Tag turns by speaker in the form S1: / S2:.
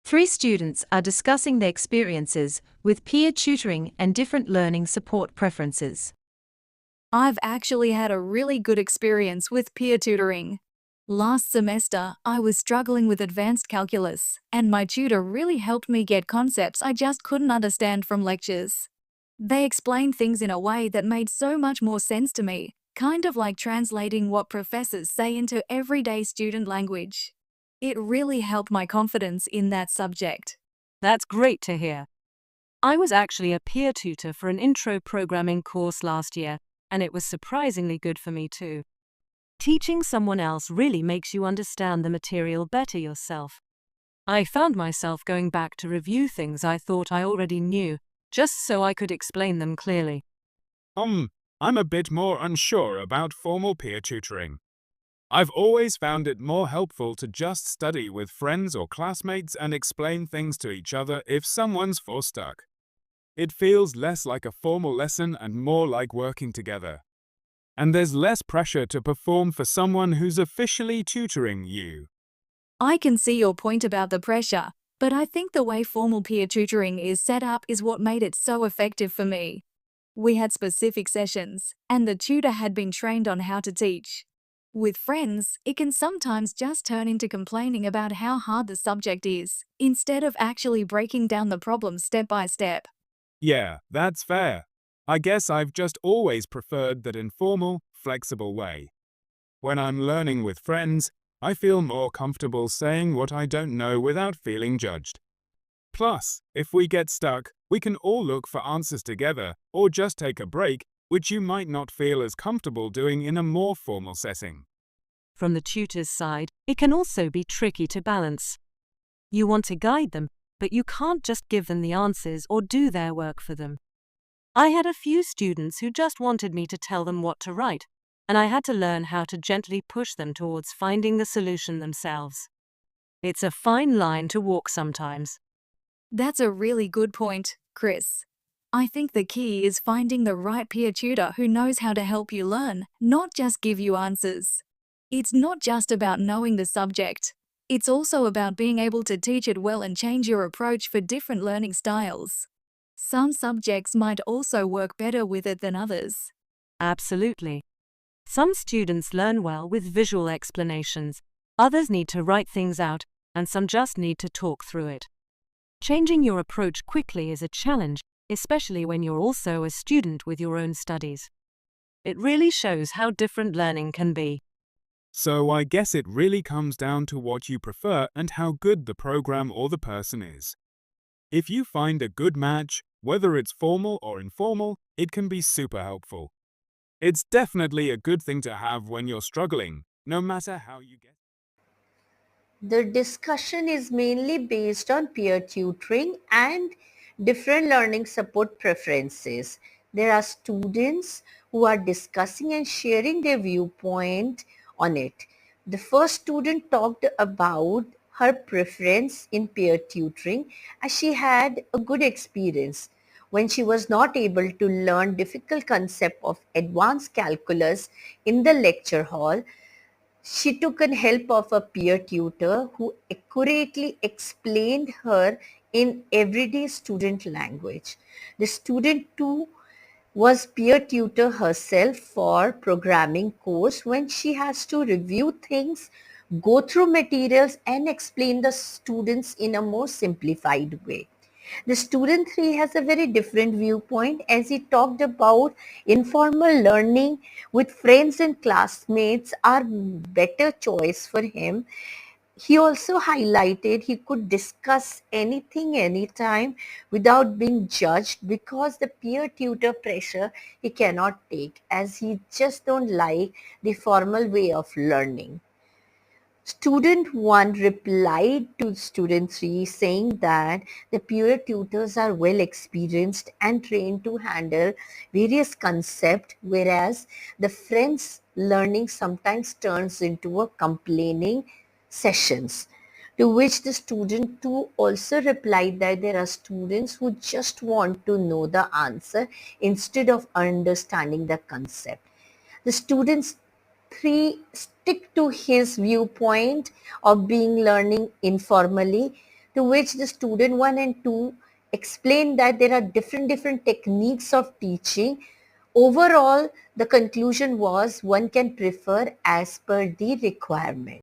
S1: Three students are discussing their experiences with peer tutoring and different learning support preferences.
S2: I've actually had a really good experience with peer tutoring. Last semester, I was struggling with advanced calculus, and my tutor really helped me get concepts I just couldn't understand from lectures. They explained things in a way that made so much more sense to me, kind of like translating what professors say into everyday student language. It really helped my confidence in that subject.
S3: That's great to hear. I was actually a peer tutor for an intro programming course last year, and it was surprisingly good for me too. Teaching someone else really makes you understand the material better yourself. I found myself going back to review things I thought I already knew, just so I could explain them clearly.
S4: I'm a bit more unsure about formal peer tutoring. I've always found it more helpful to just study with friends or classmates and explain things to each other if someone's stuck. It feels less like a formal lesson and more like working together. And there's less pressure to perform for someone who's officially tutoring you.
S2: I can see your point about the pressure, but I think the way formal peer tutoring is set up is what made it so effective for me. We had specific sessions, and the tutor had been trained on how to teach. With friends, it can sometimes just turn into complaining about how hard the subject is, instead of actually breaking down the problem step by step.
S4: Yeah, that's fair. I guess I've just always preferred that informal, flexible way. When I'm learning with friends, I feel more comfortable saying what I don't know without feeling judged. Plus, if we get stuck, we can all look for answers together or just take a break, which you might not feel as comfortable doing in a more formal setting.
S3: From the tutor's side, it can also be tricky to balance. You want to guide them, but you can't just give them the answers or do their work for them. I had a few students who just wanted me to tell them what to write, and I had to learn how to gently push them towards finding the solution themselves. It's a fine line to walk sometimes.
S2: That's a really good point, Chris. I think the key is finding the right peer tutor who knows how to help you learn, not just give you answers. It's not just about knowing the subject. It's also about being able to teach it well and change your approach for different learning styles. Some subjects might also work better with it than others.
S3: Absolutely. Some students learn well with visual explanations, others need to write things out, and some just need to talk through it. Changing your approach quickly is a challenge, especially when you're also a student with your own studies. It really shows how different learning can be.
S4: So I guess it really comes down to what you prefer and how good the program or the person is. If you find a good match, whether it's formal or informal, it can be super helpful. It's definitely a good thing to have when you're struggling, no matter how you get.
S5: The discussion is mainly based on peer tutoring and different learning support preferences. There are students who are discussing and sharing their viewpoint on it. The first student talked about her preference in peer tutoring as she had a good experience when she was not able to learn difficult concept of advanced calculus in the lecture hall. She took an help of a peer tutor who accurately explained her in everyday student language. The student too was peer tutor herself for programming course when she has to review things, go through materials and explain the students in a more simplified way. The student 3 has a very different viewpoint as he talked about informal learning with friends and classmates are better choice for him. He also highlighted he could discuss anything anytime without being judged because the peer tutor pressure he cannot take as he just don't like the formal way of learning. Student 1 replied to student 3 saying that the peer tutors are well experienced and trained to handle various concepts, whereas the friends learning sometimes turns into a complaining sessions. To which the student 2 also replied that there are students who just want to know the answer instead of understanding the concept. The students 3 stick to his viewpoint of being learning informally. to which the student 1 and 2 explained that there are different techniques of teaching. Overall, the conclusion was one can prefer as per the requirement.